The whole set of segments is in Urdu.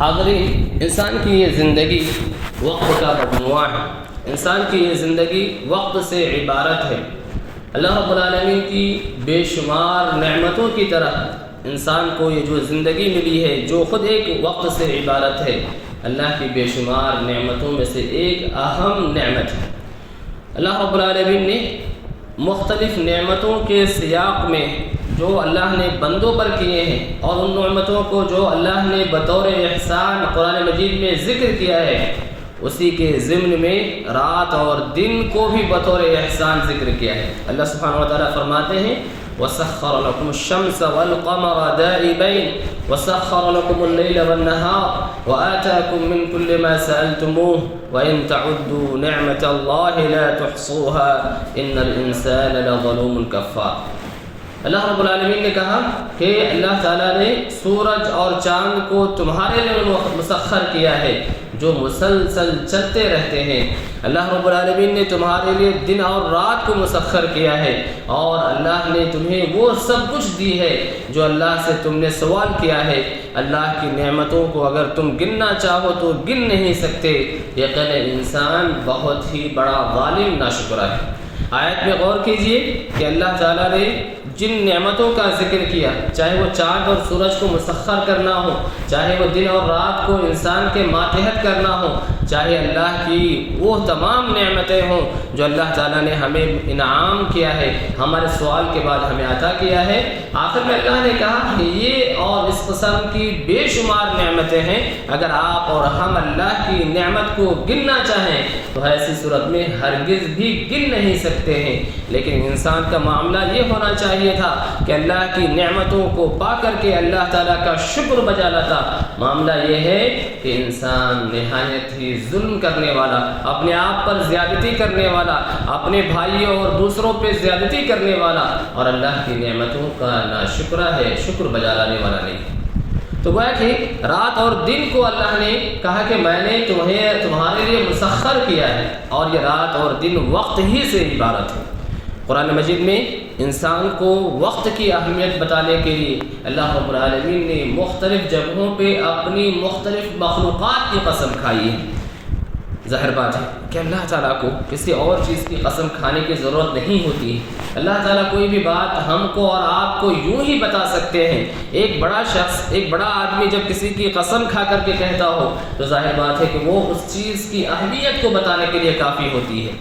حاضرین، انسان کی یہ زندگی وقت کا مجموعہ ہے۔ انسان کی یہ زندگی وقت سے عبارت ہے۔ اللہ رب العالمین کی بے شمار نعمتوں کی طرح انسان کو یہ جو زندگی ملی ہے جو خود ایک وقت سے عبارت ہے، اللہ کی بے شمار نعمتوں میں سے ایک اہم نعمت ہے۔ اللہ رب العالمین نے مختلف نعمتوں کے سیاق میں جو اللہ نے بندوں پر کیے ہیں اور ان نعمتوں کو جو اللہ نے بطور احسان قرآن مجید میں ذکر کیا ہے، اسی کے ضمن میں رات اور دن کو بھی بطور احسان ذکر کیا ہے۔ اللہ سبحانہ وتعالیٰ فرماتے ہیں وَسَخَّرَ لَكُمُ الشَّمْسَ وَالْقَمَرَ دَائِبَيْنِ وَسَخَّرَ لَكُمُ اللَّيْلَ وَالنَّهَارَ وَآتَاكُم مِّن كُلِّ مَا سَأَلْتُمُوهُ وَإِن تَعُدُّوا نِعْمَةَ اللَّهِ لَا تُحْصُوهَا إِنَّ الْإِنسَانَ لَظَلُومٌ كَفَّارٌ۔ اللہ رب العالمین نے کہا کہ اللہ تعالیٰ نے سورج اور چاند کو تمہارے لیے مسخر کیا ہے جو مسلسل چلتے رہتے ہیں۔ اللہ رب العالمین نے تمہارے لیے دن اور رات کو مسخر کیا ہے، اور اللہ نے تمہیں وہ سب کچھ دی ہے جو اللہ سے تم نے سوال کیا ہے۔ اللہ کی نعمتوں کو اگر تم گننا چاہو تو گن نہیں سکتے۔ یقیناً انسان بہت ہی بڑا ظالم ناشکرہ ہے۔ آیت میں غور کیجئے کہ اللہ تعالیٰ نے جن نعمتوں کا ذکر کیا، چاہے وہ چاند اور سورج کو مسخر کرنا ہو، چاہے وہ دن اور رات کو انسان کے ماتحت کرنا ہو، چاہے اللہ کی وہ تمام نعمتیں ہوں جو اللہ تعالیٰ نے ہمیں انعام کیا ہے، ہمارے سوال کے بعد ہمیں عطا کیا ہے، آخر میں اللہ نے کہا کہ یہ اور اس قسم کی بے شمار نعمتیں ہیں، اگر آپ اور ہم اللہ کی نعمت کو گننا چاہیں تو ایسی صورت میں ہرگز بھی گن نہیں سکتے ہیں۔ لیکن انسان کا معاملہ یہ ہونا چاہیے تھا کہ اللہ کی نعمتوں کو پا کر کے اللہ تعالیٰ کا شکر بجا لاتا۔ معاملہ یہ ہے کہ انسان نہایت ہی ظلم کرنے والا، اپنے آپ پر زیادتی کرنے والا، اپنے بھائیوں اور دوسروں پہ زیادتی کرنے والا، اور اللہ کی نعمتوں کا ناشکرہ ہے، شکر بجا لانے والا نہیں۔ تو گویا کہ رات اور دن کو اللہ نے کہا کہ میں نے تمہارے لیے مسخر کیا ہے، اور یہ رات اور دن وقت ہی سے عبارت ہے۔ قرآن مجید میں انسان کو وقت کی اہمیت بتانے کے لیے اللہ رب العالمین نے مختلف جگہوں پہ اپنی مختلف مخلوقات کی قسم کھائی ہے۔ ظاہر بات ہے کہ اللہ تعالیٰ کو کسی اور چیز کی قسم کھانے کی ضرورت نہیں ہوتی ہے۔ اللہ تعالیٰ کوئی بھی بات ہم کو اور آپ کو یوں ہی بتا سکتے ہیں۔ ایک بڑا شخص، ایک بڑا آدمی جب کسی کی قسم کھا کر کے کہتا ہو تو ظاہر بات ہے کہ وہ اس چیز کی اہمیت کو بتانے کے لیے کافی ہوتی ہے۔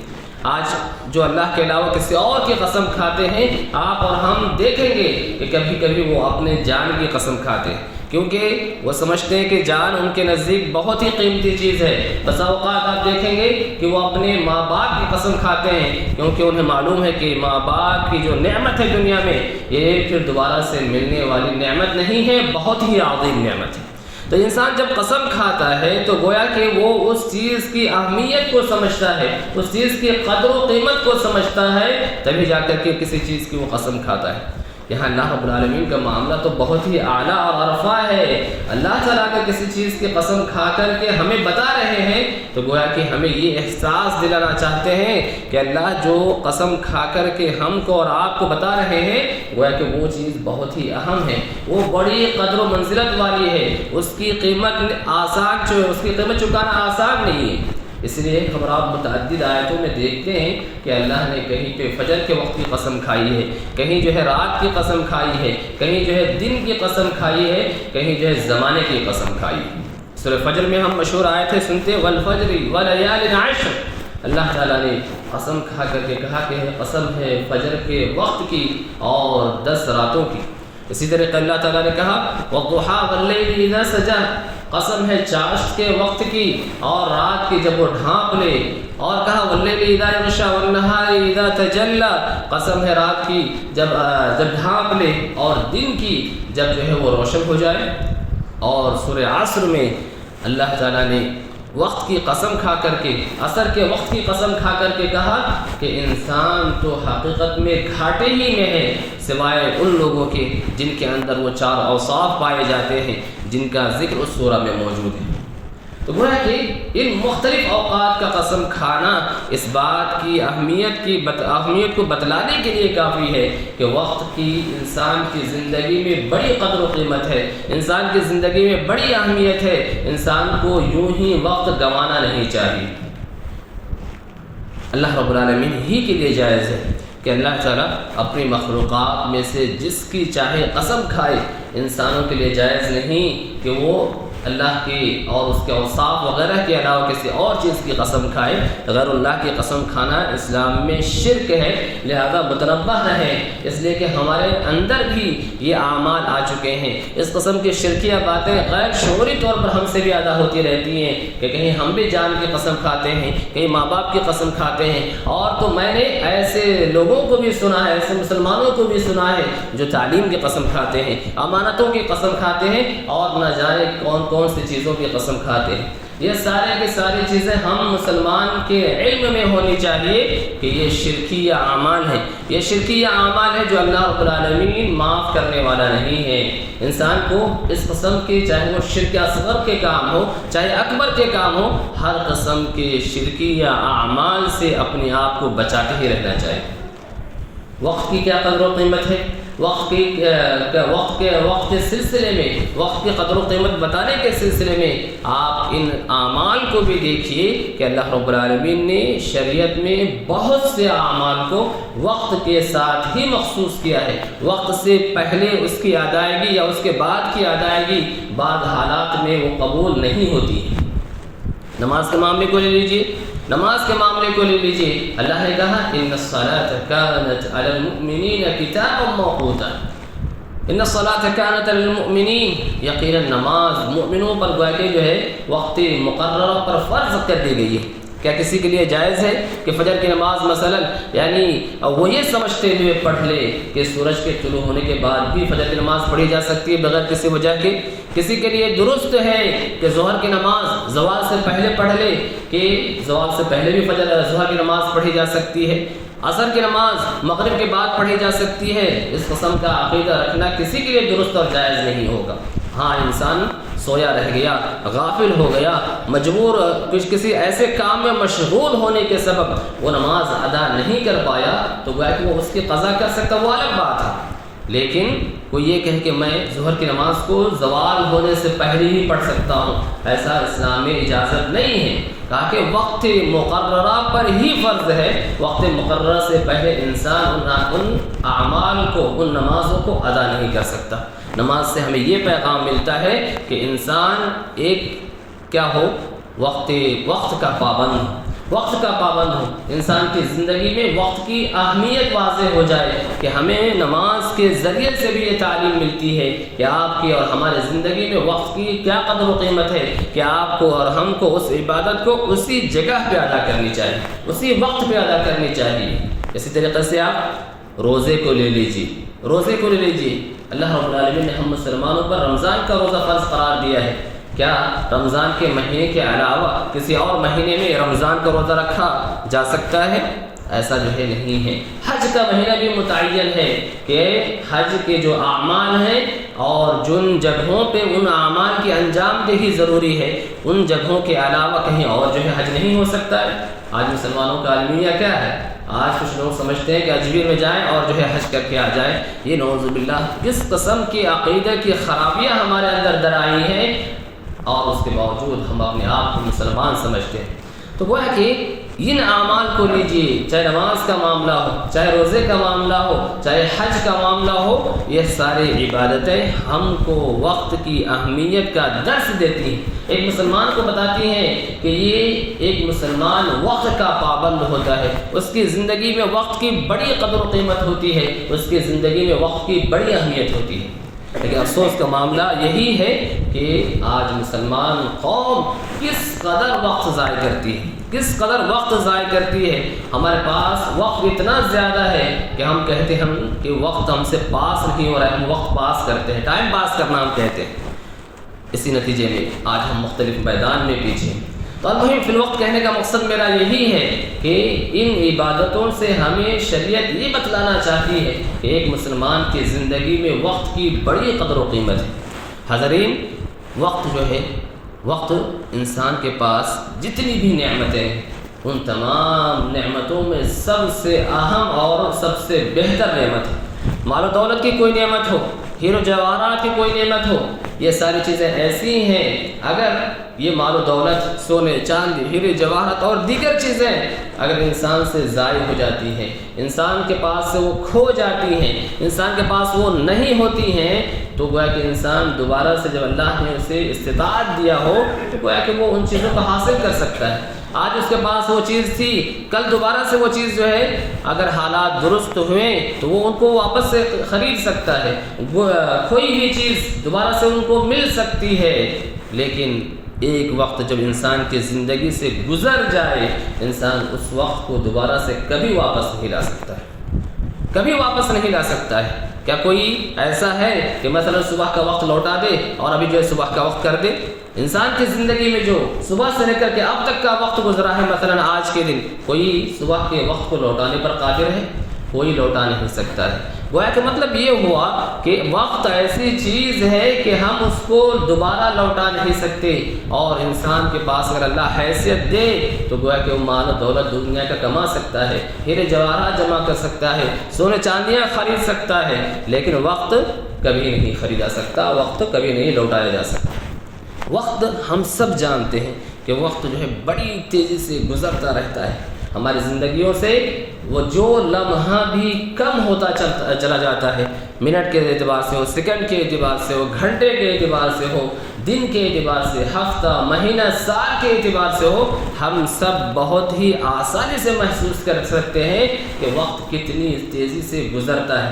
آج جو اللہ کے علاوہ کسی اور کی قسم کھاتے ہیں، آپ اور ہم دیکھیں گے کہ کبھی کبھی وہ اپنے جان کی قسم کھاتے ہیں، کیونکہ وہ سمجھتے ہیں کہ جان ان کے نزدیک بہت ہی قیمتی چیز ہے۔ بسا اوقات آپ دیکھیں گے کہ وہ اپنے ماں باپ کی قسم کھاتے ہیں، کیونکہ انہیں معلوم ہے کہ ماں باپ کی جو نعمت ہے دنیا میں، یہ پھر دوبارہ سے ملنے والی نعمت نہیں ہے، بہت ہی عظیم نعمت ہے۔ تو انسان جب قسم کھاتا ہے تو گویا کہ وہ اس چیز کی اہمیت کو سمجھتا ہے، اس چیز کی قدر و قیمت کو سمجھتا ہے، تبھی جا کر کے کسی چیز کی وہ قسم کھاتا ہے۔ یہاں اللہ رب العالمین کا معاملہ تو بہت ہی اعلیٰ اور عرفہ ہے۔ اللہ تعالیٰ کا کسی چیز کی قسم کھا کر کے ہمیں بتا رہے ہیں تو گویا کہ ہمیں یہ احساس دلانا چاہتے ہیں کہ اللہ جو قسم کھا کر کے ہم کو اور آپ کو بتا رہے ہیں، گویا کہ وہ چیز بہت ہی اہم ہے، وہ بڑی قدر و منزلت والی ہے، اس کی قیمت چکانا آسان نہیں ہے۔ اس لیے ہم آپ متعدد آیتوں میں دیکھتے ہیں کہ اللہ نے کہیں پہ فجر کے وقت کی قسم کھائی ہے، کہیں جو ہے رات کی قسم کھائی ہے، کہیں جو ہے دن کی قسم کھائی ہے، کہیں جو ہے زمانے کی قسم کھائی ہے۔ سورہ فجر میں ہم مشہور آیتیں سنتے والفجر ولیال عشر، اللہ تعالیٰ نے قسم کھا کر کے کہا کہ قسم ہے فجر کے وقت کی اور 10 راتوں کی۔ اسی طرح اللہ تعالیٰ نے کہا والضحیٰ واللیل اذا سجی، قسم ہے چاشت کے وقت کی اور رات کی جب وہ ڈھانپ لے، اور کہا واللیل اذا یغشی والنہار اذا تجلی، قسم ہے رات کی جب ڈھانپ لے اور دن کی جب جو ہے وہ روشن ہو جائے۔ اور سورہ عصر میں اللہ تعالیٰ نے وقت کی قسم کھا کر کے، عصر کے وقت کی قسم کھا کر کے کہا کہ انسان تو حقیقت میں گھاٹے ہی میں ہے، سوائے ان لوگوں کے جن کے اندر وہ 4 اوصاف پائے جاتے ہیں جن کا ذکر اس سورہ میں موجود ہے۔ تو گویا کہ ان مختلف اوقات کا قسم کھانا اس بات کی اہمیت کو بتلانے کے لیے کافی ہے کہ وقت کی انسان کی زندگی میں بڑی قدر و قیمت ہے، انسان کی زندگی میں بڑی اہمیت ہے، انسان کو یوں ہی وقت گنوانا نہیں چاہیے۔ اللہ رب العالمین ہی کے لیے جائز ہے کہ اللہ تعالیٰ اپنی مخلوقات میں سے جس کی چاہے قسم کھائے، انسانوں کے لیے جائز نہیں کہ وہ اللہ کی اور اس کے اوصاف وغیرہ کے علاوہ کسی اور چیز کی قسم کھائے۔ غیر اللہ کی قسم کھانا اسلام میں شرک ہے، لہذا متنبہ رہیں، اس لیے کہ ہمارے اندر بھی یہ اعمال آ چکے ہیں۔ اس قسم کی شرکیہ باتیں غیر شعوری طور پر ہم سے بھی ادا ہوتی رہتی ہیں کہ کہیں ہم بھی جان کی قسم کھاتے ہیں، کہیں ماں باپ کی قسم کھاتے ہیں، اور تو میں نے ایسے لوگوں کو بھی سنا ہے، ایسے مسلمانوں کو بھی سنا ہے جو تعلیم کی قسم کھاتے ہیں، امانتوں کی قسم کھاتے ہیں، اور نہ جانے کون سی چیزوں کی قسم کھاتے ہیں۔ یہ سارے کی ساری چیزیں ہم مسلمان کے علم میں ہونی چاہیے کہ یہ شرکیہ اعمال ہیں، یہ شرکیہ اعمال ہے جو اللہ رب العالمین معاف کرنے والا نہیں ہے۔ انسان کو اس قسم کے، چاہے وہ شرک اصغر کے کام ہو چاہے اکبر کے کام ہو، ہر قسم کے شرکیہ اعمال سے اپنے آپ کو بچاتے ہی رہنا چاہیے۔ وقت کی کیا قدر و قیمت ہے؟ وقت کے سلسلے میں، وقت کی قدر و قیمت بتانے کے سلسلے میں آپ ان اعمال کو بھی دیکھیے کہ اللہ رب العالمین نے شریعت میں بہت سے اعمال کو وقت کے ساتھ ہی مخصوص کیا ہے۔ وقت سے پہلے اس کی ادائیگی یا اس کے بعد کی ادائیگی بعض حالات میں وہ قبول نہیں ہوتی ہے۔ نماز کے معاملے کو لے لیجیے، نماز کے معاملے کو لے لیجیے، اللہ نے کہا ان الصلاۃ کانت علی المؤمنین کتابا موقوتا، ان الصلاۃ کانت علی المؤمنین، یقینا نماز مومنوں پر گویا کہ جو ہے وقت مقررہ پر فرض کر دی گئی ہے۔ کیا کسی کے لیے جائز ہے کہ فجر کی نماز مثلا یعنی وہ یہ سمجھتے ہوئے پڑھ لے کہ سورج کے طلوع ہونے کے بعد بھی فجر کی نماز پڑھی جا سکتی ہے بغیر کسی وجہ کے؟ کسی کے لیے درست ہے کہ ظہر کی نماز زوال سے پہلے پڑھ لے کہ زوال سے پہلے بھی ظہر کی نماز پڑھی جا سکتی ہے، عصر کی نماز مغرب کے بعد پڑھی جا سکتی ہے؟ اس قسم کا عقیدہ رکھنا کسی کے لیے درست اور جائز نہیں ہوگا۔ ہاں، انسان سویا رہ گیا، غافل ہو گیا، مجبور کسی ایسے کام میں مشغول ہونے کے سبب وہ نماز ادا نہیں کر پایا تو گویا کہ وہ اس کی قضا کر سکتا، وہ الگ بات ہے۔ لیکن وہ یہ کہے کہ میں ظہر کی نماز کو زوال ہونے سے پہلے ہی پڑھ سکتا ہوں، ایسا اسلام میں اجازت نہیں ہے۔ کہا کہ وقت مقررہ پر ہی فرض ہے، وقت مقررہ سے پہلے انسان ان اعمال کو، ان نمازوں کو ادا نہیں کر سکتا۔ نماز سے ہمیں یہ پیغام ملتا ہے کہ انسان ایک کیا ہو، وقت کا پابند ہو، وقت کا پابند ہو، انسان کی زندگی میں وقت کی اہمیت واضح ہو جائے کہ ہمیں نماز کے ذریعے سے بھی یہ تعلیم ملتی ہے کہ آپ کی اور ہمارے زندگی میں وقت کی کیا قدر و قیمت ہے، کہ آپ کو اور ہم کو اس عبادت کو اسی جگہ پہ ادا کرنی چاہیے، اسی وقت پہ ادا کرنی چاہیے۔ اسی طریقے سے آپ روزے کو لے لیجیے، روزے کو لے لیجیے۔ اللہ رب العالمین نے ہم مسلمانوں پر رمضان کا روزہ فرض قرار دیا ہے۔ کیا رمضان کے مہینے کے علاوہ کسی اور مہینے میں رمضان کا روزہ رکھا جا سکتا ہے؟ ایسا جو ہے نہیں ہے۔ حج کا مہینہ بھی متعین ہے کہ حج کے جو اعمال ہیں اور جن جگہوں پہ ان اعمال کی انجام دہی ضروری ہے، ان جگہوں کے علاوہ کہیں اور جو ہے حج نہیں ہو سکتا ہے۔ آج مسلمانوں کا المیہ کیا ہے؟ آج کچھ لوگ سمجھتے ہیں کہ اجمیر میں جائیں اور جو ہے حج کر کے آ جائیں۔ یہ نعوذ باللہ کس قسم کی عقیدے کی خرابیاں ہمارے اندر در آئی ہیں، اور اس کے باوجود ہم اپنے آپ کو مسلمان سمجھتے ہیں۔ تو وہ ہے کہ ان اعمال کو لیجیے، چاہے نماز کا معاملہ ہو، چاہے روزے کا معاملہ ہو، چاہے حج کا معاملہ ہو، یہ ساری عبادتیں ہم کو وقت کی اہمیت کا درس دیتی ہیں، ایک مسلمان کو بتاتی ہیں کہ یہ ایک مسلمان وقت کا پابند ہوتا ہے، اس کی زندگی میں وقت کی بڑی قدر و قیمت ہوتی ہے، اس کی زندگی میں وقت کی بڑی اہمیت ہوتی ہے۔ لیکن افسوس کا معاملہ یہی ہے کہ آج مسلمان قوم کس قدر وقت ضائع کرتی ہے، کس قدر وقت ضائع کرتی ہے۔ ہمارے پاس وقت اتنا زیادہ ہے کہ ہم کہتے ہیں کہ وقت ہم سے پاس نہیں ہو رہا ہے، ہم وقت پاس کرتے ہیں، ٹائم پاس کرنا ہم کہتے ہیں۔ اسی نتیجے میں آج ہم مختلف میدان میں پیچھے ہیں۔ تو المہم فی الوقت کہنے کا مقصد میرا یہی ہے کہ ان عبادتوں سے ہمیں شریعت یہ بتلانا چاہتی ہے کہ ایک مسلمان کی زندگی میں وقت کی بڑی قدر و قیمت ہے۔ حضرین، وقت جو ہے وقت انسان کے پاس جتنی بھی نعمتیں ہیں ان تمام نعمتوں میں سب سے اہم اور سب سے بہتر نعمت ہے۔ مال و دولت کی کوئی نعمت ہو، ہیرو جواہرات کی کوئی نعمت ہو، یہ ساری چیزیں ایسی ہیں اگر یہ مال و دولت، سونے چاندی، ہیرے جواہرات اور دیگر چیزیں اگر انسان سے ضائع ہو جاتی ہیں، انسان کے پاس سے وہ کھو جاتی ہیں، انسان کے پاس وہ نہیں ہوتی ہیں، تو گویا کہ انسان دوبارہ سے جب اللہ نے اسے استطاعت دیا ہو تو گویا کہ وہ ان چیزوں کو حاصل کر سکتا ہے۔ آج اس کے پاس وہ چیز تھی، کل دوبارہ سے وہ چیز جو ہے اگر حالات درست ہوئے تو وہ ان کو واپس سے خرید سکتا ہے، کوئی بھی چیز دوبارہ سے ان کو مل سکتی ہے، لیکن ایک وقت جب انسان کی زندگی سے گزر جائے انسان اس وقت کو دوبارہ سے کبھی واپس نہیں لا سکتا ہے، کبھی واپس نہیں لا سکتا ہے۔ کیا کوئی ایسا ہے کہ مثلا صبح کا وقت لوٹا دے اور ابھی جو ہے صبح کا وقت کر دے؟ انسان کی زندگی میں جو صبح سے لے کر کے اب تک کا وقت گزرا ہے، مثلا آج کے دن، کوئی صبح کے وقت کو لوٹانے پر قادر ہے؟ کوئی لوٹا نہیں سکتا ہے۔ گویا کہ مطلب یہ ہوا کہ وقت ایسی چیز ہے کہ ہم اس کو دوبارہ لوٹا نہیں سکتے، اور انسان کے پاس اگر اللہ حیثیت دے تو گویا کہ وہ مال و دولت دنیا کا کما سکتا ہے، ہیرے جواہرات جمع کر سکتا ہے، سونے چاندیاں خرید سکتا ہے، لیکن وقت کبھی نہیں خریدا سکتا، وقت کبھی نہیں لوٹایا جا سکتا۔ وقت ہم سب جانتے ہیں کہ وقت جو ہے بڑی تیزی سے گزرتا رہتا ہے ہماری زندگیوں سے، وہ جو لمحہ بھی کم ہوتا چلا جاتا ہے، منٹ کے اعتبار سے ہو، سیکنڈ کے اعتبار سے ہو، گھنٹے کے اعتبار سے ہو، دن کے اعتبار سے، ہفتہ، مہینہ، سال کے اعتبار سے ہو، ہم سب بہت ہی آسانی سے محسوس کر سکتے ہیں کہ وقت کتنی تیزی سے گزرتا ہے،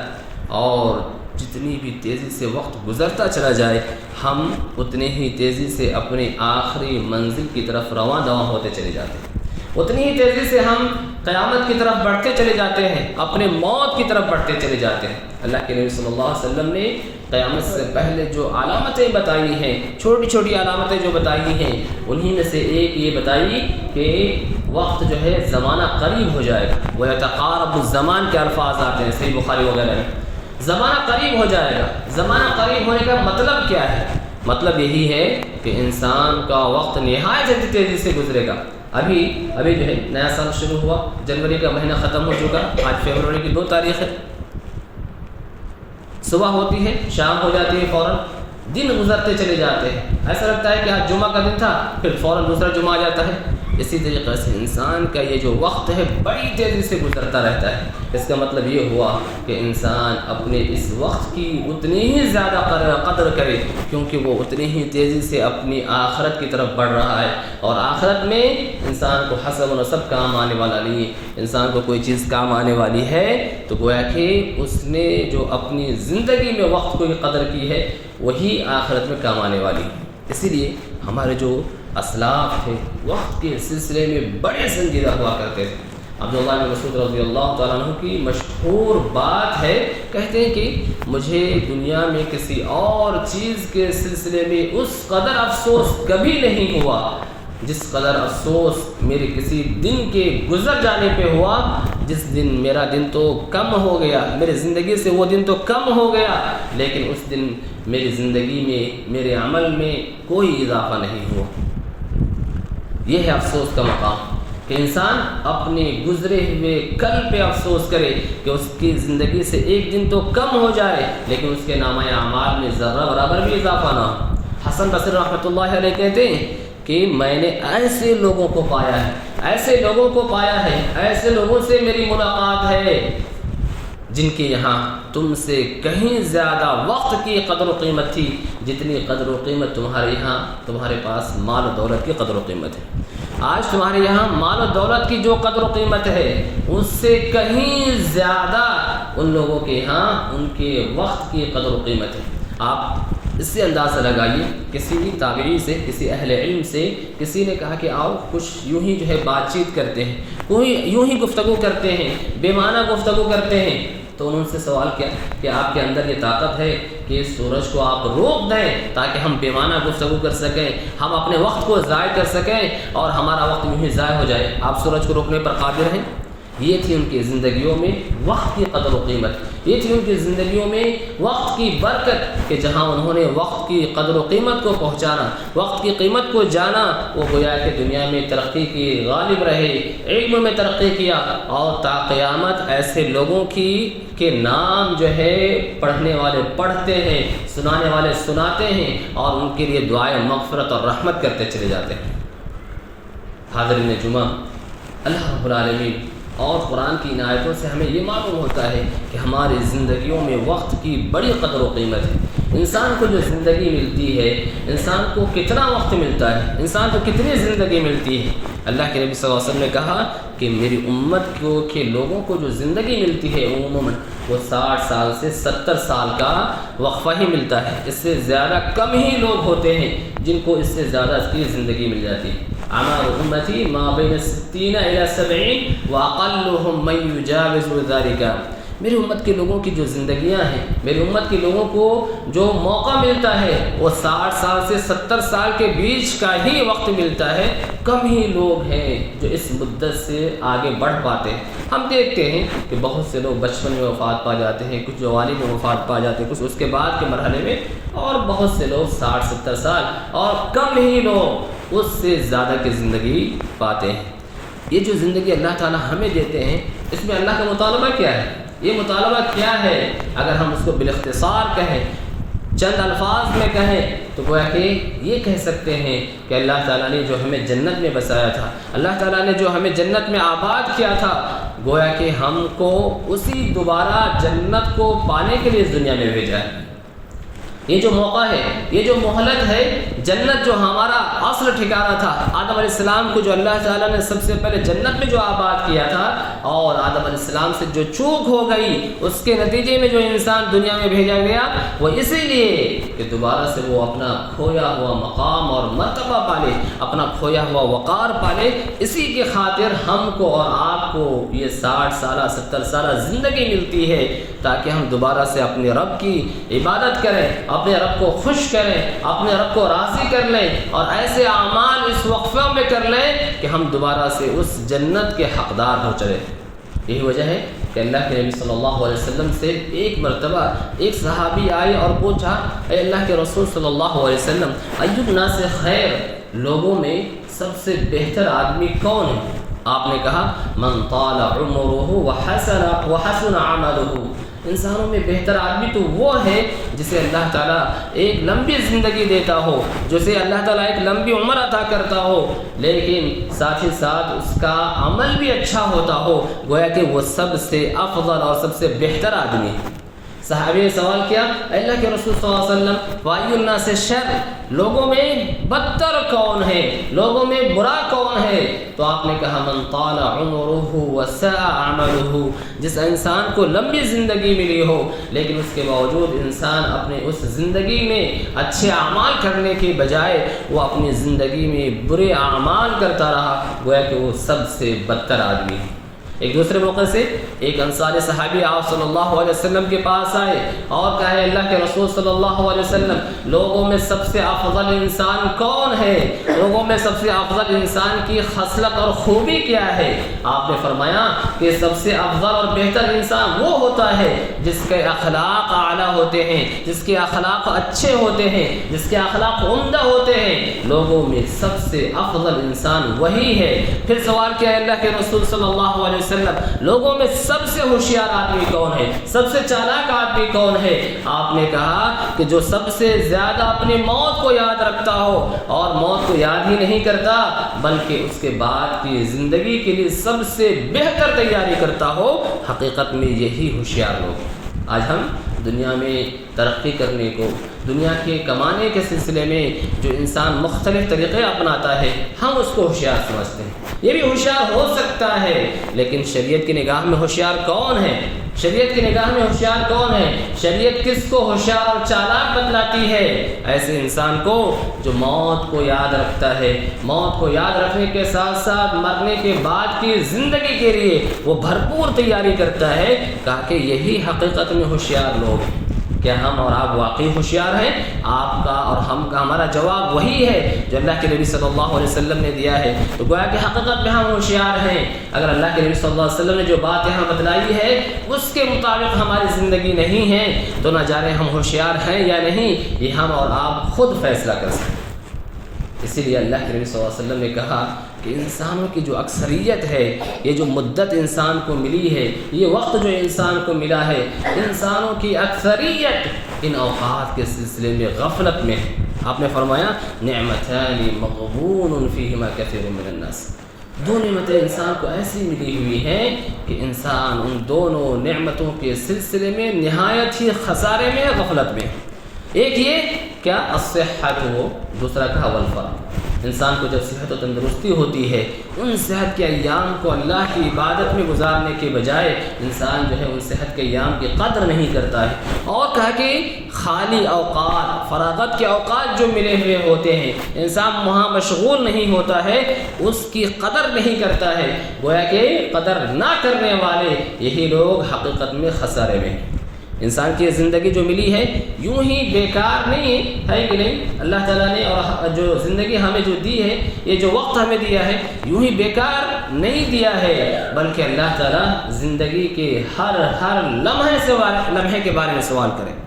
اور جتنی بھی تیزی سے وقت گزرتا چلا جائے ہم اتنے ہی تیزی سے اپنی آخری منزل کی طرف رواں دواں ہوتے چلے جاتے ہیں، اتنی ہی تیزی سے ہم قیامت کی طرف بڑھتے چلے جاتے ہیں، اپنے موت کی طرف بڑھتے چلے جاتے ہیں۔ اللہ کے نبی صلی اللہ علیہ وسلم نے قیامت سے پہلے جو علامتیں بتائی ہیں، چھوٹی چھوٹی علامتیں جو بتائی ہیں، انہی میں سے ایک یہ بتائی کہ وقت جو ہے زمانہ قریب ہو جائے گا، وَيَتَقَارَبُ الزَّمَانِ کے الفاظ آتے ہیں صحیح بخاری وغیرہ میں، زمانہ قریب ہو جائے گا۔ زمانہ قریب ہونے کا مطلب کیا ہے؟ مطلب یہی ہے کہ انسان کا وقت نہایت تیزی سے گزرے گا۔ ابھی جو ہے نیا سال شروع ہوا، جنوری کا مہینہ ختم ہو چکا، آج فروری کی 2 تاریخ ہے، صبح ہوتی ہے شام ہو جاتی ہے، فوراً دن گزرتے چلے جاتے ہیں، ایسا لگتا ہے کہ آج جمعہ کا دن تھا پھر فوراً دوسرا جمعہ آ جاتا ہے۔ اسی طریقے سے انسان کا یہ جو وقت ہے بڑی تیزی سے گزرتا رہتا ہے۔ اس کا مطلب یہ ہوا کہ انسان اپنے اس وقت کی اتنی ہی زیادہ قدر کرے، کیونکہ وہ اتنی ہی تیزی سے اپنی آخرت کی طرف بڑھ رہا ہے، اور آخرت میں انسان کو حسب و نسب کام آنے والا نہیں ہے۔ انسان کو کوئی چیز کام آنے والی ہے تو گویا کہ اس نے جو اپنی زندگی میں وقت کو قدر کی ہے وہی آخرت میں کام آنے والی ہے۔ اسی لیے ہمارے جو اسلاف تھے وقت کے سلسلے میں بڑے سنجیدہ ہوا کرتے تھے۔ عبداللہ بن مسعود رضی اللہ تعالیٰ عنہ کی مشہور بات ہے، کہتے ہیں کہ مجھے دنیا میں کسی اور چیز کے سلسلے میں اس قدر افسوس کبھی نہیں ہوا جس قدر افسوس میرے کسی دن کے گزر جانے پہ ہوا، جس دن میرا دن تو کم ہو گیا، میری زندگی سے وہ دن تو کم ہو گیا، لیکن اس دن میری زندگی میں میرے عمل میں کوئی اضافہ نہیں ہوا۔ یہ ہے افسوس کا مقام کہ انسان اپنے گزرے ہوئے کل پہ افسوس کرے کہ اس کی زندگی سے ایک دن تو کم ہو جائے لیکن اس کے نامہ اعمال میں ذرہ برابر بھی اضافہ نہ ہو۔ حسن بصری رحمۃ اللہ علیہ کہتے ہیں کہ میں نے ایسے لوگوں کو پایا ہے، ایسے لوگوں کو پایا ہے، ایسے لوگوں سے میری ملاقات ہے جن کے یہاں تم سے کہیں زیادہ وقت کی قدر و قیمت تھی جتنی قدر و قیمت تمہارے یہاں تمہارے پاس مال و دولت کی قدر و قیمت ہے۔ آج تمہارے یہاں مال و دولت کی جو قدر و قیمت ہے اس سے کہیں زیادہ ان لوگوں کے یہاں ان کے وقت کی قدر و قیمت ہے۔ آپ اس سے اندازہ لگائیے، کسی بھی تابعی سے، کسی اہل علم سے کسی نے کہا کہ آؤ کچھ یوں ہی جو ہے بات چیت کرتے ہیں، کوئی یوں ہی گفتگو کرتے ہیں، بے معنی گفتگو کرتے ہیں، تو انہوں نے سے سوال کیا کہ آپ کے اندر یہ طاقت ہے کہ سورج کو آپ روک دیں تاکہ ہم بے معنی گفتگو کر سکیں، ہم اپنے وقت کو ضائع کر سکیں اور ہمارا وقت یوں ہی ضائع ہو جائے، آپ سورج کو روکنے پر قادر ہیں؟ یہ تھی ان کی زندگیوں میں وقت کی قدر و قیمت، یہ تھی ان کی زندگیوں میں وقت کی برکت کہ جہاں انہوں نے وقت کی قدر و قیمت کو پہچانا، وقت کی قیمت کو جانا، وہ گویا کہ دنیا میں ترقی کی، غالب رہے، علم میں ترقی کیا، اور تا قیامت ایسے لوگوں کی کہ نام جو ہے پڑھنے والے پڑھتے ہیں، سنانے والے سناتے ہیں، اور ان کے لیے دعائیں مغفرت اور رحمت کرتے چلے جاتے ہیں۔ حاضرین جمعہ، اللہ رب العالمین اور قرآن کی ان آیتوں سے ہمیں یہ معلوم ہوتا ہے کہ ہماری زندگیوں میں وقت کی بڑی قدر و قیمت ہے۔ انسان کو جو زندگی ملتی ہے، انسان کو کتنا وقت ملتا ہے، انسان کو کتنی زندگی ملتی ہے۔ اللہ کے نبی صلی اللہ علیہ وسلم نے کہا کہ میری امت کو کے لوگوں کو جو زندگی ملتی ہے عموماً وہ 60 سال سے 70 سال کا وقفہ ہی ملتا ہے، اس سے زیادہ کم ہی لوگ ہوتے ہیں جن کو اس سے زیادہ کی زندگی مل جاتی ہے۔ اعمار امتی ما بین 60 الی 70 واقلهم من یجاوز ذلك۔ میری امت کے لوگوں کی جو زندگیاں ہیں، میری امت کے لوگوں کو جو موقع ملتا ہے وہ 60 سال سے 70 سال کے بیچ کا ہی وقت ملتا ہے۔ کم ہی لوگ ہیں جو اس مدت سے آگے بڑھ پاتے ہیں۔ ہم دیکھتے ہیں کہ بہت سے لوگ بچپن میں وفات پا جاتے ہیں، کچھ جوانی میں وفات پا جاتے ہیں، کچھ اس کے بعد کے مرحلے میں، اور بہت سے لوگ 60-70 سال، اور کم ہی لوگ اس سے زیادہ کی زندگی پاتے ہیں۔ یہ جو زندگی اللہ تعالیٰ ہمیں دیتے ہیں، اس میں اللہ کا مطالبہ کیا ہے؟ یہ مطالبہ کیا ہے؟ اگر ہم اس کو بالاختصار کہیں، چند الفاظ میں کہیں تو گویا کہ یہ کہہ سکتے ہیں کہ اللہ تعالیٰ نے جو ہمیں جنت میں بسایا تھا، اللہ تعالیٰ نے جو ہمیں جنت میں آباد کیا تھا، گویا کہ ہم کو اسی دوبارہ جنت کو پانے کے لیے اس دنیا میں بھیجا ہے۔ یہ جو موقع ہے، یہ جو مہلت ہے، جنت جو ہمارا اصل ٹھکانہ تھا، آدم علیہ السلام کو جو اللہ تعالیٰ نے سب سے پہلے جنت میں جو آباد کیا تھا، اور آدم علیہ السلام سے جو چوک ہو گئی اس کے نتیجے میں جو انسان دنیا میں بھیجا گیا، وہ اسی لیے کہ دوبارہ سے وہ اپنا کھویا ہوا مقام اور مرتبہ پالے، اپنا کھویا ہوا وقار پالے۔ اسی کی خاطر ہم کو اور آپ کو یہ 60 سالہ 70 سالہ زندگی ملتی ہے، تاکہ ہم دوبارہ سے اپنے رب کی عبادت کریں، اپنے رب کو خوش کریں، اپنے رب کو راضی کر لیں، اور ایسے اعمال اس وقفہ میں کر لیں کہ ہم دوبارہ سے اس جنت کے حقدار ہو چلیں۔ یہی وجہ ہے کہ اللہ کے نبی صلی اللہ علیہ وسلم سے ایک مرتبہ ایک صحابی آئے اور پوچھا، اے اللہ کے رسول صلی اللہ علیہ وسلم، ای الناس خیر، لوگوں میں سب سے بہتر آدمی کون ہے؟ آپ نے کہا، من طال عمره وحسن عمله۔ انسانوں میں بہتر آدمی تو وہ ہے جسے اللہ تعالیٰ ایک لمبی زندگی دیتا ہو، جسے اللہ تعالیٰ ایک لمبی عمر عطا کرتا ہو، لیکن ساتھ ہی ساتھ اس کا عمل بھی اچھا ہوتا ہو، گویا کہ وہ سب سے افضل اور سب سے بہتر آدمی ہے۔ صحابی نے سوال کیا، اللہ کے رسول صلی اللہ علیہ وسلم، وَأَيُّ النَّاسِ شَرٌّ، لوگوں میں بدتر کون ہے، لوگوں میں برا کون ہے؟ تو آپ نے کہا، من طال عمره وساء عمله، جس انسان کو لمبی زندگی ملی ہو لیکن اس کے باوجود انسان اپنے اس زندگی میں اچھے اعمال کرنے کے بجائے وہ اپنی زندگی میں برے اعمال کرتا رہا، گویا کہ وہ سب سے بدتر آدمی ہے۔ ایک دوسرے موقع سے ایک انصاری صحابی آپ صلی اللہ علیہ وسلم کے پاس آئے اور کہے، اللہ کے رسول صلی اللہ علیہ وسلم، لوگوں میں سب سے افضل انسان کون ہے؟ لوگوں میں سب سے افضل انسان کی خصلت اور خوبی کیا ہے؟ آپ نے فرمایا کہ سب سے افضل اور بہتر انسان وہ ہوتا ہے جس کے اخلاق اعلیٰ ہوتے ہیں، جس کے اخلاق اچھے ہوتے ہیں، جس کے اخلاق عمدہ ہوتے ہیں۔ لوگوں میں سب سے افضل انسان وہی ہے۔ پھر سوال کیا، اللہ کے رسول صلی اللہ علیہ وسلم، لوگوں میں سب سے ہوشیار آدمی کون ہے، سب سے چالاک آدمی کون ہے؟ آپ نے کہا کہ جو سب سے زیادہ اپنی موت کو یاد رکھتا ہو، اور موت کو یاد ہی نہیں کرتا بلکہ اس کے بعد کی زندگی کے لیے سب سے بہتر تیاری کرتا ہو، حقیقت میں یہی ہوشیار لوگ ہیں۔ آج ہم دنیا میں ترقی کرنے کو، دنیا کے کمانے کے سلسلے میں جو انسان مختلف طریقے اپناتا ہے، ہم اس کو ہوشیار سمجھتے ہیں۔ یہ بھی ہوشیار ہو سکتا ہے، لیکن شریعت کی نگاہ میں ہوشیار کون ہے؟ شریعت کی نگاہ میں ہوشیار کون ہے؟ شریعت کس کو ہوشیار اور چالاک بتلاتی ہے؟ ایسے انسان کو جو موت کو یاد رکھتا ہے، موت کو یاد رکھنے کے ساتھ ساتھ مرنے کے بعد کی زندگی کے لیے وہ بھرپور تیاری کرتا ہے، کہا کہ یہی حقیقت میں ہوشیار لوگ ہیں۔ کیا ہم اور آپ واقعی ہوشیار ہیں؟ آپ کا اور ہمارا جواب وہی ہے جو اللہ کے نبی صلی اللہ علیہ وسلم نے دیا ہے۔ تو گویا کہ حقیقت میں ہم ہوشیار ہیں۔ اگر اللہ کے نبی صلی اللہ علیہ وسلم نے جو بات یہاں بتلائی ہے اس کے مطابق ہماری زندگی نہیں ہے تو نہ جانے ہم ہوشیار ہیں یا نہیں، یہ ہم اور آپ خود فیصلہ کر سکتے ہیں۔ اسی لیے اللہ کے نبی صلی اللہ علیہ وسلم نے کہا کہ انسانوں کی جو اکثریت ہے، یہ جو مدت انسان کو ملی ہے، یہ وقت جو انسان کو ملا ہے، انسانوں کی اکثریت ان اوقات کے سلسلے میں غفلت میں ہے۔ آپ نے فرمایا نعمتان مغبون فیہما کثیر من الناس، دو نعمتیں انسان کو ایسی ملی ہوئی ہیں کہ انسان ان دونوں نعمتوں کے سلسلے میں نہایت ہی خسارے میں، غفلت میں۔ ایک یہ کیا الصحت ہو، دوسرا کہا والفراغ۔ انسان کو جب صحت و تندرستی ہوتی ہے، ان صحت کے ایام کو اللہ کی عبادت میں گزارنے کے بجائے انسان جو ہے ان صحت کے ایام کی قدر نہیں کرتا ہے، اور کہا کہ خالی اوقات، فراغت کے اوقات جو ملے ہوئے ہوتے ہیں، انسان وہاں مشغول نہیں ہوتا ہے، اس کی قدر نہیں کرتا ہے۔ گویا کہ قدر نہ کرنے والے یہی لوگ حقیقت میں خسارے میں ہیں۔ انسان کی زندگی جو ملی ہے یوں ہی بیکار نہیں ہے کہ نہیں، اللہ تعالیٰ نے اور جو زندگی ہمیں جو دی ہے، یہ جو وقت ہمیں دیا ہے، یوں ہی بیکار نہیں دیا ہے، بلکہ اللہ تعالیٰ زندگی کے ہر لمحے کے بارے میں سوال کرے،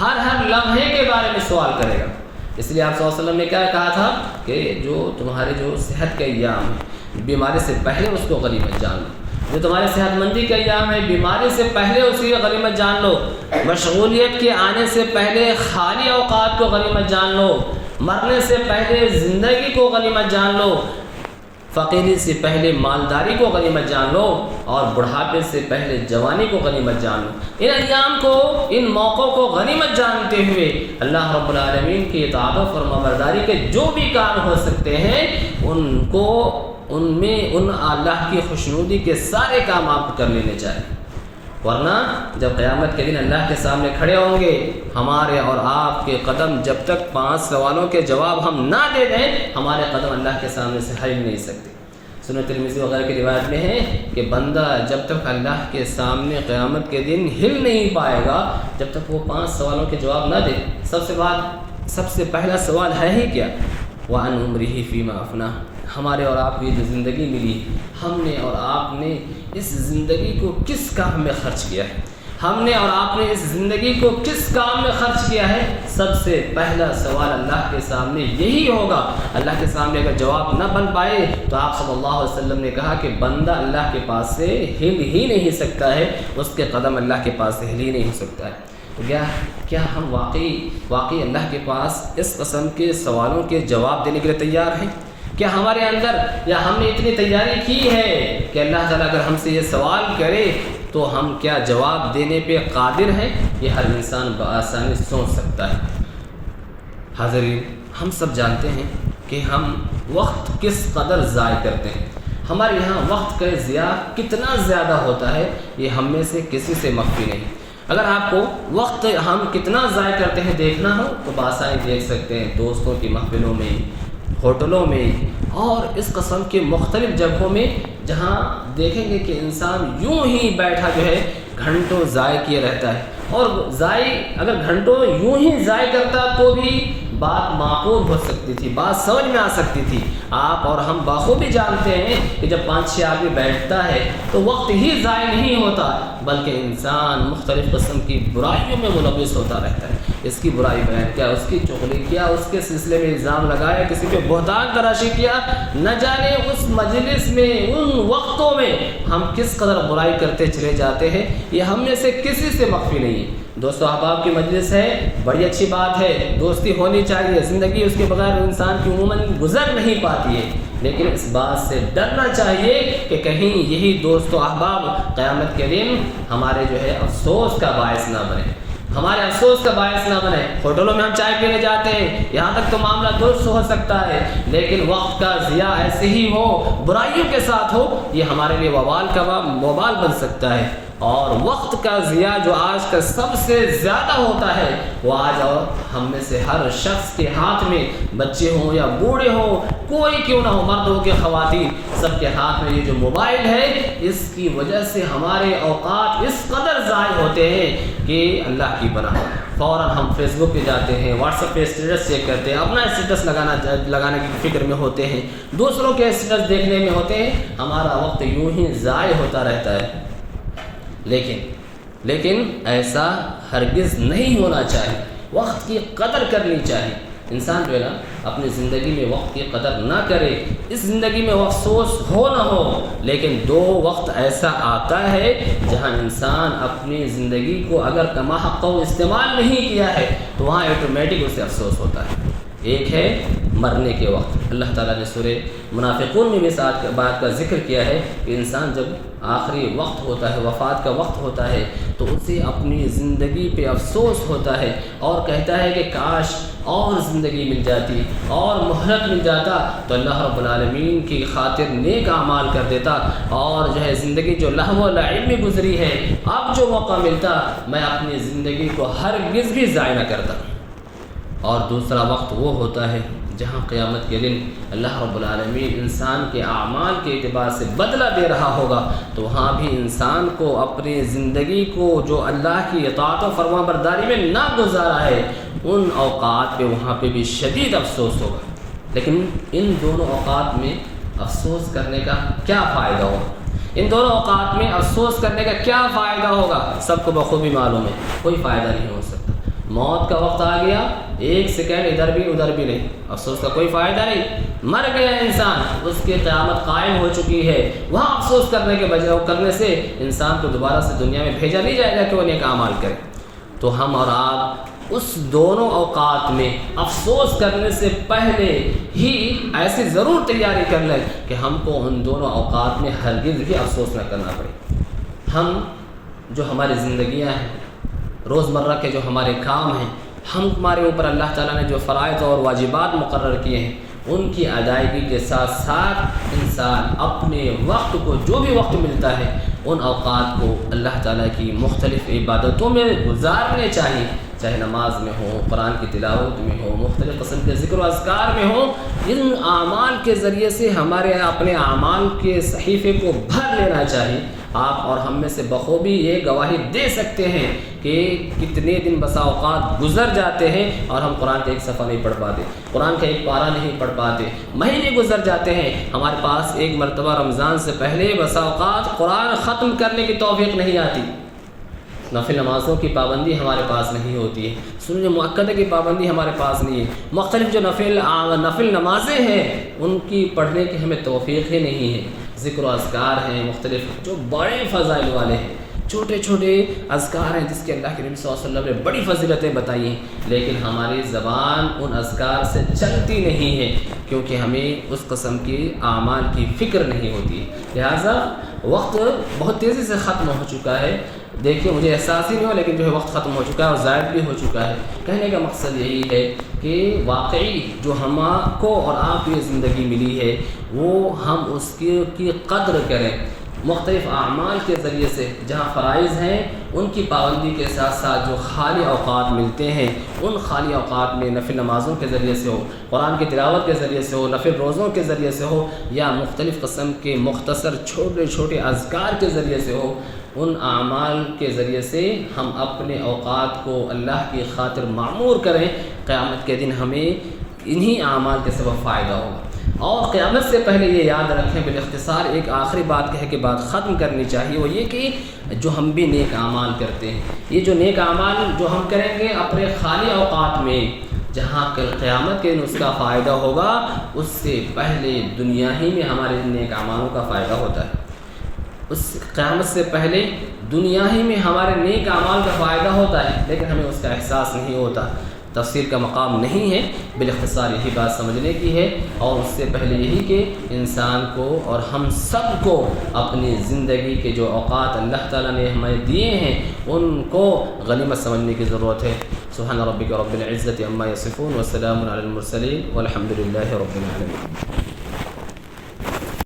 ہر لمحے کے بارے میں سوال کرے گا۔ اس لیے آپ صلی اللہ علیہ وسلم نے کیا کہا تھا کہ جو تمہارے جو صحت کے ایام ہیں، بیماری سے پہلے اس کو غنیمت جان لو۔ جو تمہارے صحت مندی کا ایام ہے، بیماری سے پہلے اس کی غنیمت جان لو، مشغولیت کے آنے سے پہلے خالی اوقات کو غنیمت جان لو، مرنے سے پہلے زندگی کو غنیمت جان لو، فقیری سے پہلے مالداری کو غنیمت جان لو، اور بڑھاپے سے پہلے جوانی کو غنیمت جان لو۔ ان ایام کو، ان موقعوں کو غنیمت جانتے ہوئے اللہ رب العالمین کی اطاعت و فرمانبرداری کے جو بھی کام ہو سکتے ہیں ان میں اللہ کی خوشنودی کے سارے کام آپ کو کر لینے چاہیے، ورنہ جب قیامت کے دن اللہ کے سامنے کھڑے ہوں گے، ہمارے اور آپ کے قدم جب تک 5 سوالوں کے جواب ہم نہ دے دیں، ہمارے قدم اللہ کے سامنے سے ہل نہیں سکتے۔ سنن ترمذی وغیرہ کی روایت میں ہے کہ بندہ جب تک اللہ کے سامنے قیامت کے دن ہل نہیں پائے گا، جب تک وہ 5 سوالوں کے جواب نہ دے۔ سب سے پہلا سوال ہے ہی کیا؟ وَعَنْ عُمْرِهِ فِيمَا أَفْنَاهُ، ہمارے اور آپ کی جو زندگی ملی، ہم نے اور آپ نے اس زندگی کو کس کام میں خرچ کیا ہے؟ ہم نے اور آپ نے اس زندگی کو کس کام میں خرچ کیا ہے؟ سب سے پہلا سوال اللہ کے سامنے یہی ہوگا۔ اللہ کے سامنے اگر جواب نہ بن پائے تو آپ صلی اللہ علیہ وسلم نے کہا کہ بندہ اللہ کے پاس سے ہل ہی نہیں سکتا ہے، اس کے قدم اللہ کے پاس سے ہل ہی نہیں ہو سکتا ہے۔ تو کیا ہم واقعی اللہ کے پاس اس قسم کے سوالوں کے جواب دینے کے لیے تیار ہیں؟ کیا ہمارے اندر، یا ہم نے اتنی تیاری کی ہے کہ اللہ تعالیٰ اگر ہم سے یہ سوال کرے تو ہم کیا جواب دینے پہ قادر ہیں؟ یہ ہر انسان بآسانی سوچ سکتا ہے۔ حاضرین، ہم سب جانتے ہیں کہ ہم وقت کس قدر ضائع کرتے ہیں۔ ہمارے یہاں وقت کا ضیاع کتنا زیادہ ہوتا ہے، یہ ہم میں سے کسی سے مخفی نہیں۔ اگر آپ کو وقت ہم کتنا ضائع کرتے ہیں دیکھنا ہو تو بآسانی دیکھ سکتے ہیں، دوستوں کی محفلوں میں، ہوٹلوں میں، اور اس قسم کے مختلف جگہوں میں، جہاں دیکھیں گے کہ انسان یوں ہی بیٹھا جو ہے گھنٹوں ضائع کیے رہتا ہے، اور اگر گھنٹوں یوں ہی ضائع کرتا تو بھی بات معقول ہو سکتی تھی، بات سمجھ میں آ سکتی تھی۔ آپ اور ہم بخوبی جانتے ہیں کہ جب 5-6 آدمی بیٹھتا ہے تو وقت ہی ضائع نہیں ہوتا، بلکہ انسان مختلف قسم کی برائیوں میں ملوث ہوتا رہتا ہے۔ اس کی برائی بیان کیا، اس کی چغلی کیا، اس کے سلسلے میں الزام لگایا، کسی پہ بہتان تراشی کیا، نہ جانے اس مجلس میں، ان وقتوں میں ہم کس قدر برائی کرتے چلے جاتے ہیں، یہ ہم میں سے کسی سے مخفی نہیں ہے۔ دوستو احباب کی مجلس ہے، بڑی اچھی بات ہے، دوستی ہونی چاہیے، زندگی اس کے بغیر انسان کی عموماً گزر نہیں پاتی ہے، لیکن اس بات سے ڈرنا چاہیے کہ کہیں یہی دوست و احباب قیامت کے دن ہمارے جو ہے افسوس کا باعث نہ بنے، ہمارے افسوس کا باعث نہ بنے۔ ہوٹلوں میں ہم چائے پینے جاتے ہیں، یہاں تک تو معاملہ درست ہو سکتا ہے، لیکن وقت کا ضیاع ایسے ہی ہو، برائیوں کے ساتھ ہو، یہ ہمارے لیے وبال بن سکتا ہے۔ اور وقت کا ضیاع جو آج کا سب سے زیادہ ہوتا ہے، وہ آج اور ہم میں سے ہر شخص کے ہاتھ میں، بچے ہوں یا بوڑھے ہوں، کوئی کیوں نہ ہو، مرد ہو کہ خواتین، سب کے ہاتھ میں یہ جو موبائل ہے، اس کی وجہ سے ہمارے اوقات اس قدر ضائع ہوتے ہیں کہ یہ اللہ کی پناہ۔ فوراً ہم فیس بک پہ جاتے ہیں، واٹس ایپ پہ اسٹیٹس چیک کرتے ہیں، اپنا اسٹیٹس لگانے کی فکر میں ہوتے ہیں، دوسروں کے اسٹیٹس دیکھنے میں ہوتے ہیں، ہمارا وقت یوں ہی ضائع ہوتا رہتا ہے۔ لیکن ایسا ہرگز نہیں ہونا چاہیے، وقت کی قدر کرنی چاہیے۔ انسان جو ہے نا اپنی زندگی میں وقت کی قدر نہ کرے، اس زندگی میں افسوس ہو نہ ہو، لیکن دو وقت ایسا آتا ہے جہاں انسان اپنی زندگی کو اگر کما حق استعمال نہیں کیا ہے تو وہاں آٹومیٹک اسے افسوس ہوتا ہے۔ ایک ہے مرنے کے وقت، اللہ تعالیٰ نے سورہ منافقون میں بھی ساتھ بات کا ذکر کیا ہے کہ انسان جب آخری وقت ہوتا ہے، وفات کا وقت ہوتا ہے، تو اسے اپنی زندگی پہ افسوس ہوتا ہے اور کہتا ہے کہ کاش اور زندگی مل جاتی اور مہلت مل جاتا تو اللہ رب العالمین کی خاطر نیک اعمال کر دیتا، اور جو ہے زندگی جو لہو و لعب میں گزری ہے، اب جو موقع ملتا میں اپنی زندگی کو ہرگز بھی ضائع نہ کرتا۔ اور دوسرا وقت وہ ہوتا ہے جہاں قیامت کے دن اللہ رب العالمین انسان کے اعمال کے اعتبار سے بدلہ دے رہا ہوگا، تو وہاں بھی انسان کو اپنی زندگی کو جو اللہ کی اطاعت و فرما برداری میں نہ گزارا ہے، ان اوقات پہ وہاں پہ بھی شدید افسوس ہوگا۔ لیکن ان دونوں اوقات میں افسوس کرنے کا کیا فائدہ ہوگا؟ ان دونوں اوقات میں افسوس کرنے کا کیا فائدہ ہوگا؟ سب کو بخوبی معلوم ہے، کوئی فائدہ نہیں ہو سکتا۔ موت کا وقت آ گیا، ایک سیکنڈ ادھر بھی ادھر بھی نہیں، افسوس کا کوئی فائدہ نہیں۔ مر گیا انسان، اس کی قیامت قائم ہو چکی ہے، وہاں افسوس کرنے کے بجائے کرنے سے انسان کو دوبارہ سے دنیا میں بھیجا نہیں جائے گا کہ وہ نیک اعمال کرے۔ تو ہم اور آپ اس دونوں اوقات میں افسوس کرنے سے پہلے ہی ایسی ضرور تیاری کر لیں کہ ہم کو ان دونوں اوقات میں ہرگز بھی افسوس نہ کرنا پڑے۔ ہم جو ہماری زندگیاں ہیں، روزمرہ کے جو ہمارے کام ہیں، ہمارے اوپر اللہ تعالیٰ نے جو فرائض اور واجبات مقرر کیے ہیں، ان کی ادائیگی کے ساتھ ساتھ انسان اپنے وقت کو جو بھی وقت ملتا ہے ان اوقات کو اللہ تعالیٰ کی مختلف عبادتوں میں گزارنے چاہیے، چاہے نماز میں ہو، قرآن کی تلاوت میں ہو، مختلف قسم کے ذکر و اذکار میں ہو۔ ان اعمال کے ذریعے سے ہمارے اپنے اعمال کے صحیفے کو بھر لینا چاہیے۔ آپ اور ہم میں سے بخوبی یہ گواہی دے سکتے ہیں کہ کتنے دن بسا اوقات گزر جاتے ہیں اور ہم قرآن کا ایک صفحہ نہیں پڑھ پاتے، قرآن کا ایک پارہ نہیں پڑھ پاتے، مہینے گزر جاتے ہیں، ہمارے پاس ایک مرتبہ رمضان سے پہلے بسا اوقات قرآن ختم کرنے کی توفیق نہیں آتی۔ نفل نمازوں کی پابندی ہمارے پاس نہیں ہوتی ہے، سنن مؤکدہ کی پابندی ہمارے پاس نہیں ہے، مختلف جو نفل نمازیں ہیں ان کی پڑھنے کی ہمیں توفیق ہی نہیں ہے۔ ذکر و اذکار ہیں مختلف جو بڑے فضائل والے ہیں، چھوٹے چھوٹے اذکار ہیں جس کے اللہ کے نبی صلی اللہ علیہ وسلم نے بڑی فضیلتیں بتائی ہیں، لیکن ہماری زبان ان اذکار سے چلتی نہیں ہے کیونکہ ہمیں اس قسم کی اعمال کی فکر نہیں ہوتی، لہٰذا وقت بہت تیزی سے ختم ہو چکا ہے۔ دیکھیے مجھے احساس ہی نہیں ہو لیکن جو ہے وقت ختم ہو چکا ہے اور ضائع بھی ہو چکا ہے۔ کہنے کا مقصد یہی ہے کہ واقعی جو ہم کو اور آپ کو یہ زندگی ملی ہے وہ ہم اس کی قدر کریں، مختلف اعمال کے ذریعے سے جہاں فرائض ہیں ان کی پابندی کے ساتھ ساتھ جو خالی اوقات ملتے ہیں ان خالی اوقات میں نفل نمازوں کے ذریعے سے ہو، قرآن کی تلاوت کے ذریعے سے ہو، نفل روزوں کے ذریعے سے ہو، یا مختلف قسم کے مختصر چھوٹے چھوٹے اذکار کے ذریعے سے ہو، ان اعمال کے ذریعے سے ہم اپنے اوقات کو اللہ کی خاطر معمور کریں۔ قیامت کے دن ہمیں انہی اعمال کے سبب فائدہ ہوگا۔ اور قیامت سے پہلے یہ یاد رکھیں، بالاختصار ایک آخری بات کہہ کے بات ختم کرنی چاہیے، وہ یہ کہ جو ہم بھی نیک اعمال کرتے ہیں، یہ جو نیک اعمال جو ہم کریں گے اپنے خالی اوقات میں، جہاں کل قیامت کے دن اس کا فائدہ ہوگا، اس سے پہلے دنیا ہی میں ہمارے نیک اعمالوں کا فائدہ ہوتا ہے۔ اس قیامت سے پہلے دنیا ہی میں ہمارے نیک اعمال کا فائدہ ہوتا ہے، لیکن ہمیں اس کا احساس نہیں ہوتا۔ تفسیر کا مقام نہیں ہے، بالاختصار یہی بات سمجھنے کی ہے، اور اس سے پہلے یہی کہ انسان کو اور ہم سب کو اپنی زندگی کے جو اوقات اللہ تعالیٰ نے ہمیں دیے ہیں ان کو غنیمت سمجھنے کی ضرورت ہے۔ سبحان ربک رب العزت عما یصفون وسلام علی المرسلین والحمد للہ رب العالمین۔